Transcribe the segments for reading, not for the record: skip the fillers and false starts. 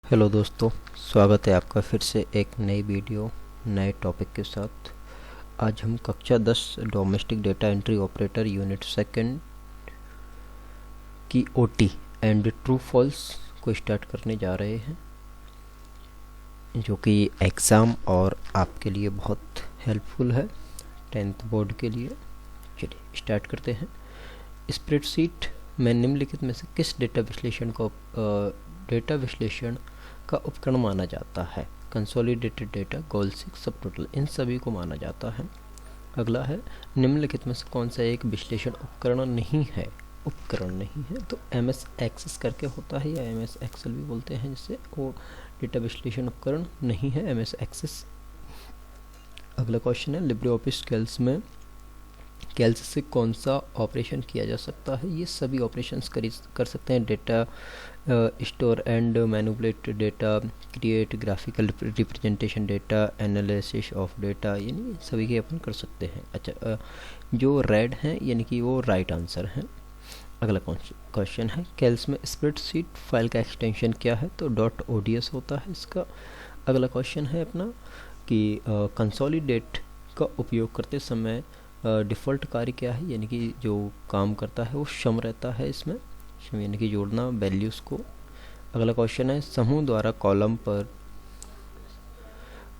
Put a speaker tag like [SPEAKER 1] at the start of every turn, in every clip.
[SPEAKER 1] Hello दोस्तों, स्वागत है आपका फिर से एक नई वीडियो नए टॉपिक के साथ। आज हम कक्षा 10 domestic data entry operator unit second की ओटी एंड ट्रू फॉल्स को स्टार्ट करने जा रहे हैं, जो कि एग्ज़ाम और आपके लिए बहुत हेल्पफुल है, 10th बोर्ड के लिए। चलिए स्टार्ट करते हैं। स्प्रेडशीट में निम्नलिखित में से किस डेटा विश्लेषण का उपकरण माना जाता है? कंसोलिडेटेड डेटा, गोल 6, सब टोटल, इन सभी को माना जाता है। अगला है, निम्नलिखित में से कौन सा एक विश्लेषण उपकरण नहीं है? तो एमएस एक्सेस करके होता है, या एमएस एक्सेल भी बोलते हैं, जिससे वो डेटा विश्लेषण उपकरण नहीं है, एमएस एक्सेस। अगला क्वेश्चन है, लिब्रे ऑफिस कैल्स से कौन सा ऑपरेशन किया जा सकता है? ये सभी ऑपरेशंस कर सकते हैं। Data store and manipulate data, create graphical representation data, analysis of data, यानी सभी के अपन कर सकते हैं। अच्छा, जो रेड हैं यानी कि वो राइट आंसर हैं। अगला क्वेश्चन है, कैल्स में स्प्रेडशीट फाइल का एक्सटेंशन क्या है? तो डॉट ओडीएस होता है इसका। अगला क्वेश्चन है अपना कि कंसोलिडेट का उपयोग करते समय डिफ़ॉल्ट कार्य क्या है, यानी कि जो काम करता है वो सम रहता है इसमें, सम यानी कि जोड़ना वैल्यूज़ को। अगला क्वेश्चन है, समूह द्वारा कॉलम पर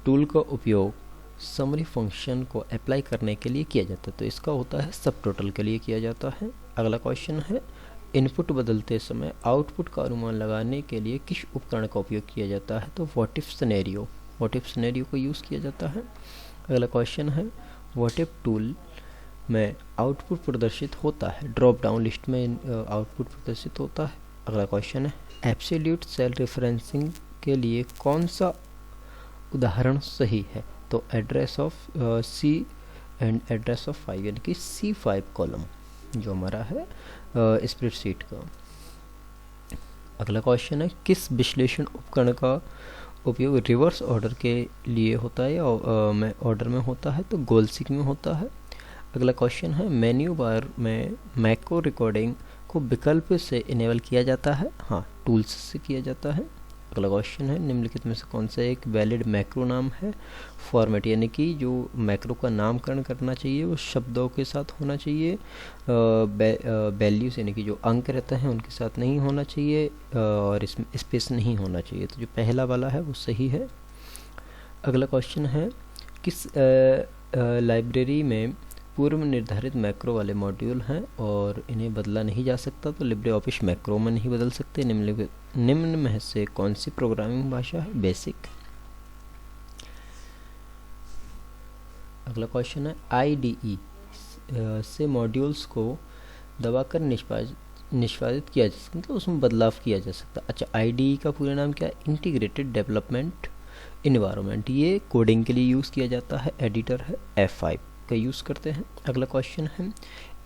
[SPEAKER 1] टूल का उपयोग समरी फंक्शन को अप्लाई करने के लिए किया जाता है, तो इसका होता है सब टोटल के लिए किया जाता है। अगला क्वेश्चन है, इनपुट बदलते समय आउटपुट का अनुमान लगाने के लिए किस उपकरण का उपयोग किया जाता है? तो व्हाट इफ सिनेरियो को यूज़ किया जाता है। अगला क्वेश्चन है, व्हाट इफ टूल में आउटपुट प्रदर्शित होता है? ड्रॉप डाउन लिस्ट में आउटपुट प्रदर्शित होता है। अगला क्वेश्चन है, एब्सोल्यूट सेल रेफरेंसिंग के लिए कौन सा उदाहरण सही है? तो address of C and address of 5, यानी कि C5 कॉलम जो हमारा है स्प्रेडशीट का। अगला क्वेश्चन है, किस विश्लेषण उपकरण का उपयोग रिवर्स ऑर्डर के लिए होता है या ऑर्डर में होता है? तो गोल सीक में होता है। अगला क्वेश्चन है, मेन्यू बार में मैक्रो रिकॉर्डिंग को विकल्प से इनेबल किया जाता है? हाँ, टूल्स से किया जाता है। अगला क्वेश्चन है, निम्नलिखित में से कौन सा एक वैलिड मैक्रो नाम है? फॉर्मेट, यानी कि जो मैक्रो का नामकरण करना चाहिए वो शब्दों के साथ होना चाहिए, वैल्यूज यानी कि जो अंक रहते हैं उनके साथ नहीं होना चाहिए, और इसमें स्पेस नहीं होना चाहिए। तो जो पहला वाला है वो सही है। अगला क्वेश्चन है, किस लाइब्रेरी में पूर्व निर्धारित मैक्रो वाले मॉड्यूल हैं और इन्हें बदला नहीं जा सकता? तो लिब्रे ऑफिस मैक्रो में नहीं बदल सकते। निम्न में से कौन सी प्रोग्रामिंग भाषा है? बेसिक। अगला क्वेश्चन है, IDE से मॉड्यूल्स को दबाकर निष्पादित किया जा सकता, मतलब उसमें बदलाव किया जा सकता। अच्छा, IDE का पूरा नाम क्या है? Integrated development environment. ये कोडिंग के लिए यूज़ किया जाता है। एडिटर है F5 का यूज़ करते हैं। अगला क्वेश्चन है,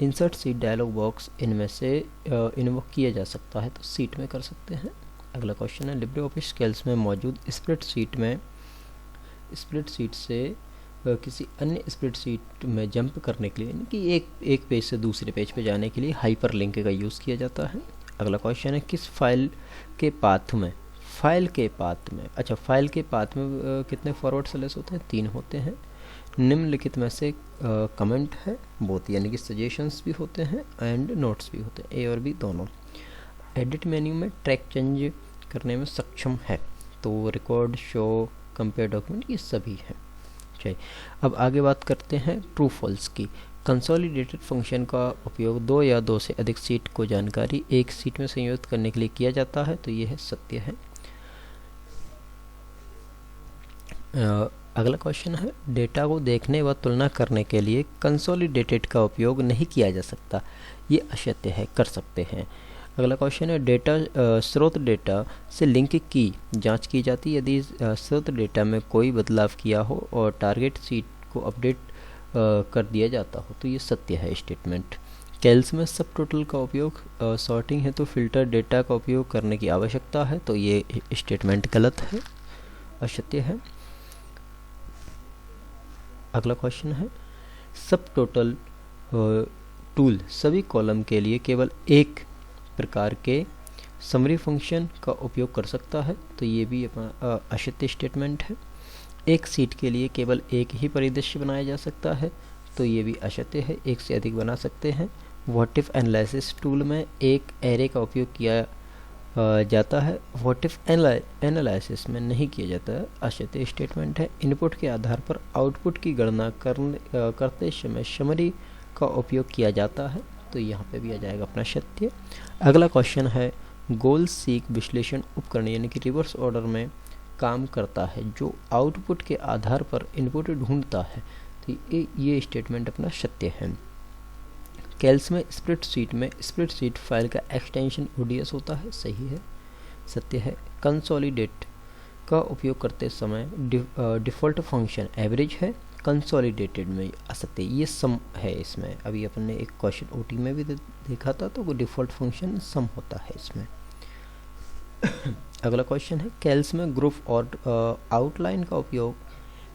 [SPEAKER 1] इंसर्ट सीट डायलॉग बॉक्स इनमें से इन्वोक किया जा सकता है? तो सीट में कर सकते हैं। अगला क्वेश्चन है, लिब्रे ऑफिस कैल्स में मौजूद स्प्रेडशीट से किसी अन्य स्प्रेडशीट में जंप करने के लिए, यानी कि एक पेज से दूसरे पेज पे जाने के लिए हाइपरलिंक का यूज़ किया जाता है। अगला क्वेश्चन है, किस फाइल के पाथ में कितने फॉरवर्ड स्लैश होते हैं? 3 होते हैं। निम्नलिखित में से कमेंट है बोथ, यानी कि सजेशंस भी होते हैं एंड नोट्स भी होते हैं, ए और बी दोनों। एडिट मेन्यू में ट्रैक चेंज करने में सक्षम है? तो रिकॉर्ड, शो, कंपेयर डॉक्यूमेंट, ये सभी हैं। चलिए अब आगे बात करते हैं ट्रू फॉल्स की। कंसोलिडेटेड फंक्शन का उपयोग 2 या 2 से अधिक सीट को जानकारी एक सीट में संयोजित करने के लिए किया जाता है? तो ये है सत्य है। अगला क्वेश्चन है, डेटा को देखने व तुलना करने के लिए कंसोलिडेटेड का उपयोग नहीं किया जा सकता? ये असत्य है, कर सकते हैं। अगला क्वेश्चन है, स्रोत डेटा से लिंक की जांच की जाती है यदि स्रोत डेटा में कोई बदलाव किया हो और टारगेट सीट को अपडेट कर दिया जाता हो? तो ये सत्य है स्टेटमेंट। कैल्स में सब टोटल का उपयोग सॉर्टिंग है तो फिल्टर डेटा का उपयोग करने की आवश्यकता है? तो ये स्टेटमेंट गलत है, असत्य है। अगला क्वेश्चन है, सब टोटल टूल सभी कॉलम के लिए केवल एक प्रकार के समरी फंक्शन का उपयोग कर सकता है, तो ये भी अपना असत्य स्टेटमेंट है। एक सीट के लिए केवल एक ही परिदृश्य बनाया जा सकता है, तो ये भी असत्य है, एक से अधिक बना सकते हैं। व्हाट इफ एनालिसिस टूल में एक एरे का उपयोग किया जाता है, व्हाट इफ एनालिसिस में नहीं किया जाता है, असत्य स्टेटमेंट है। इनपुट के आधार पर आउटपुट की गणना करते समय समरी का उपयोग किया जाता है, तो यहाँ पे भी आ जाएगा अपना सत्य। अगला क्वेश्चन है, गोल सीक विश्लेषण उपकरण यानी कि रिवर्स ऑर्डर में काम करता है जो आउटपुट के आधार पर इनपुट ढूंढता है, तो ये स्टेटमेंट अपना सत्य है। कैल्स में स्प्रेडशीट फाइल का एक्सटेंशन ओडीएस होता है, सही है, सत्य है। कंसोलिडेट का उपयोग करते समय डिफ़ॉल्ट फंक्शन एवरेज है, कंसोलिडेटेड में असत्य, ये सम है इसमें। अभी अपन ने एक क्वेश्चन ओटी में भी देखा था, तो वो डिफ़ॉल्ट फंक्शन सम होता है इसमें। अगला क्वेश्चन है, कैल्स में ग्रुप और आउटलाइन का उपयोग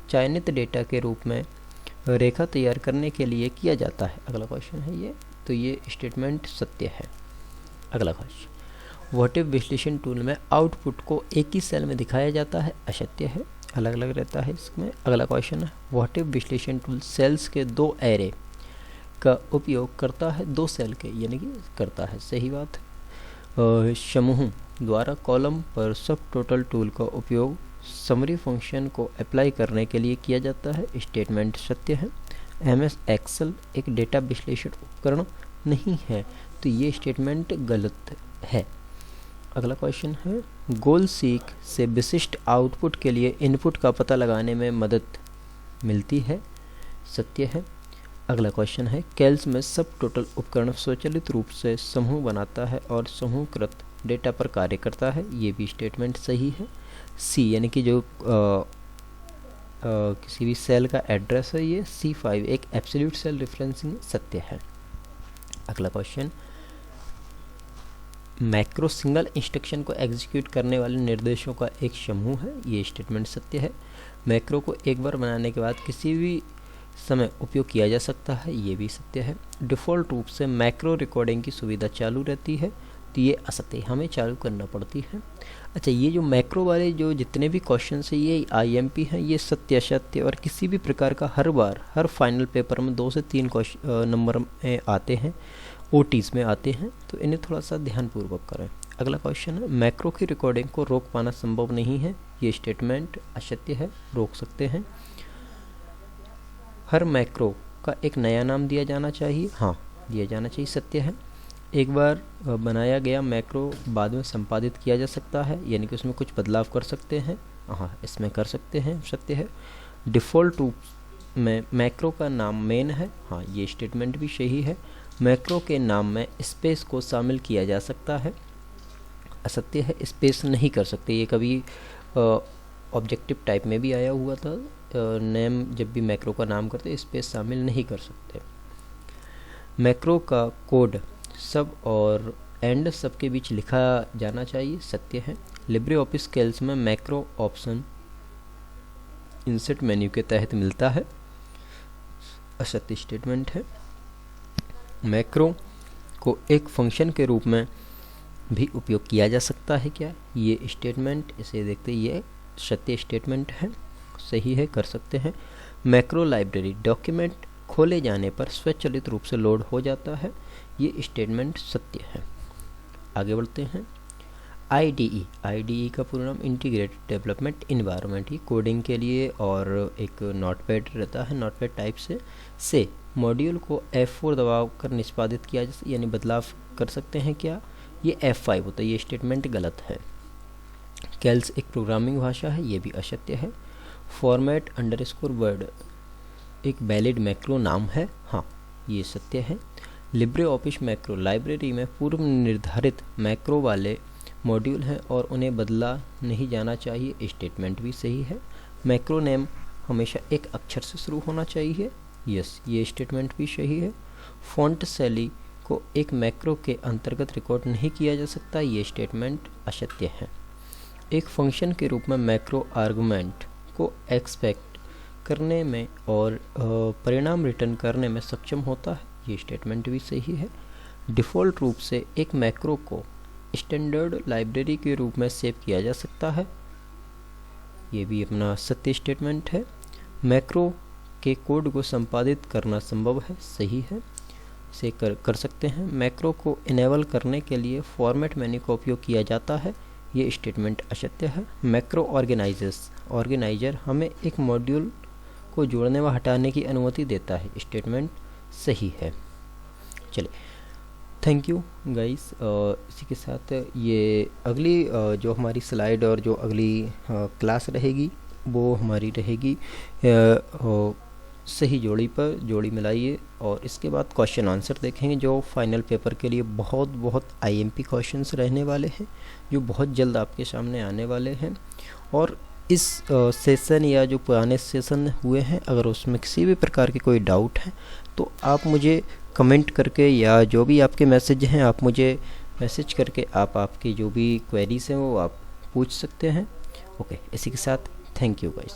[SPEAKER 1] चयनित डेटा के रूप में रेखा तैयार करने के लिए किया जाता है। अगला क्वेश्चन है ये, तो ये स्टेटमेंट सत्य है। अगला क्वेश्चन, व्हाट इफ विश्लेषण टूल में आउटपुट को एक ही सेल में दिखाया जाता है, असत्य है, अलग अलग रहता है इसमें। अगला क्वेश्चन है, व्हाट इफ विश्लेषण टूल सेल्स के दो एरे का उपयोग करता है, दो सेल के यानी कि करता है, सही बात है। समूह द्वारा कॉलम पर सब टोटल टूल का उपयोग समरी फंक्शन को अप्लाई करने के लिए किया जाता है, स्टेटमेंट सत्य है। एमएस एक्सेल एक डेटा विश्लेषण उपकरण नहीं है, तो ये स्टेटमेंट गलत है। अगला क्वेश्चन है, गोल सीक से विशिष्ट आउटपुट के लिए इनपुट का पता लगाने में मदद मिलती है, सत्य है। अगला क्वेश्चन है, कैल्स में सब टोटल उपकरण स्वचालित रूप से समूह बनाता है और समूहकृत डेटा पर कार्य करता है, ये भी स्टेटमेंट सही है। सी यानी कि जो किसी भी सेल का एड्रेस है, ये C5 एक एब्सोल्यूट सेल रेफरेंसिंग सत्य है। अगला क्वेश्चन, मैक्रो सिंगल इंस्ट्रक्शन को एग्जीक्यूट करने वाले निर्देशों का एक समूह है, ये स्टेटमेंट सत्य है। मैक्रो को एक बार बनाने के बाद किसी भी समय उपयोग किया जा सकता है, ये भी सत्य है। डिफ़ॉल्ट रूप से मैक्रो रिकॉर्डिंग की सुविधा चालू रहती है, तो ये असत्य, हमें चालू करना पड़ती है। अच्छा, ये जो मैक्रो वाले जो जितने भी क्वेश्चन है, ये आईएमपी हैं, ये सत्य असत्य और किसी भी प्रकार का हर फाइनल पेपर में 2 से 3 नंबर में आते हैं, ओटीज में आते हैं, तो इन्हें थोड़ा सा ध्यानपूर्वक करें। अगला क्वेश्चन है, मैक्रो की रिकॉर्डिंग को रोक पाना संभव नहीं है, ये स्टेटमेंट असत्य है, रोक सकते हैं। हर मैक्रो का एक नया नाम दिया जाना चाहिए, हाँ दिया जाना चाहिए, सत्य है। एक बार बनाया गया मैक्रो बाद में संपादित किया जा सकता है, यानी कि उसमें कुछ बदलाव कर सकते हैं, हाँ इसमें कर सकते हैं, सत्य है। डिफ़ॉल्ट रूप में मैक्रो का नाम मेन है, हाँ ये स्टेटमेंट भी सही है। मैक्रो के नाम में स्पेस को शामिल किया जा सकता है, असत्य है, स्पेस नहीं कर सकते, ये कभी ऑब्जेक्टिव टाइप में भी आया हुआ था, नेम जब भी मैक्रो का नाम करते स्पेस शामिल नहीं कर सकते। मैक्रो का कोड सब और एंड सब के बीच लिखा जाना चाहिए, सत्य है। लिब्रे ऑफिस कैल्स में मैक्रो ऑप्शन इंसर्ट मेन्यू के तहत मिलता है, असत्य स्टेटमेंट है। मैक्रो को एक फंक्शन के रूप में भी उपयोग किया जा सकता है क्या, ये स्टेटमेंट, इसे देखते ये सत्य स्टेटमेंट है, सही है, कर सकते हैं। मैक्रो लाइब्रेरी डॉक्यूमेंट खोले जाने पर स्वचालित रूप से लोड हो जाता है, ये स्टेटमेंट सत्य है। आगे बढ़ते हैं। आईडीई का पूरा नाम इंटीग्रेटेड डेवलपमेंट इन्वायरमेंट, ये कोडिंग के लिए और एक नोटपैड रहता है, नोटपैड टाइप से मॉड्यूल को F4 दबाव कर निष्पादित किया यानी बदलाव कर सकते हैं क्या, ये F5 होता है, ये स्टेटमेंट गलत है। कैल्स एक प्रोग्रामिंग भाषा है, ये भी असत्य है। फॉर्मेट अंडरस्कोर वर्ड एक वैलिड मैक्रो नाम है, हाँ ये सत्य है। लिब्रे ऑफिस मैक्रो लाइब्रेरी में पूर्व निर्धारित मैक्रो वाले मॉड्यूल हैं और उन्हें बदला नहीं जाना चाहिए, स्टेटमेंट भी सही है। मैक्रो नेम हमेशा एक अक्षर से शुरू होना चाहिए, यस ये स्टेटमेंट भी सही है। फॉन्ट शैली को एक मैक्रो के अंतर्गत रिकॉर्ड नहीं किया जा सकता, ये स्टेटमेंट असत्य है। एक फंक्शन के रूप में मैक्रो आर्गुमेंट को एक्सपेक्ट करने में और परिणाम रिटर्न करने में सक्षम होता है, ये स्टेटमेंट भी सही है। डिफ़ॉल्ट रूप से एक मैक्रो को स्टैंडर्ड लाइब्रेरी के रूप में सेव किया जा सकता है, ये भी अपना सत्य स्टेटमेंट है। मैक्रो के कोड को संपादित करना संभव है, सही है, इसे कर सकते हैं। मैक्रो को इनेबल करने के लिए फॉर्मेट मेन्यू का उपयोग किया जाता है, ये स्टेटमेंट असत्य है। मैक्रो ऑर्गेनाइजर हमें एक मॉड्यूल को जोड़ने व हटाने की अनुमति देता है, स्टेटमेंट सही है। चलिए, थैंक यू गाइस। इसी के साथ ये अगली जो हमारी स्लाइड और जो अगली क्लास रहेगी वो हमारी रहेगी सही जोड़ी पर जोड़ी मिलाइए, और इसके बाद क्वेश्चन आंसर देखेंगे जो फाइनल पेपर के लिए बहुत आईएमपी क्वेश्चंस रहने वाले हैं, जो बहुत जल्द आपके सामने आने वाले हैं। और इस सेशन या जो पुराने सेशन हुए हैं, अगर उसमें किसी भी प्रकार के कोई डाउट है तो आप मुझे कमेंट करके या जो भी आपके मैसेज हैं आप मुझे मैसेज करके आप आपकी जो भी क्वेरीज हैं वो आप पूछ सकते हैं। ओके, इसी के साथ थैंक यू गाइस।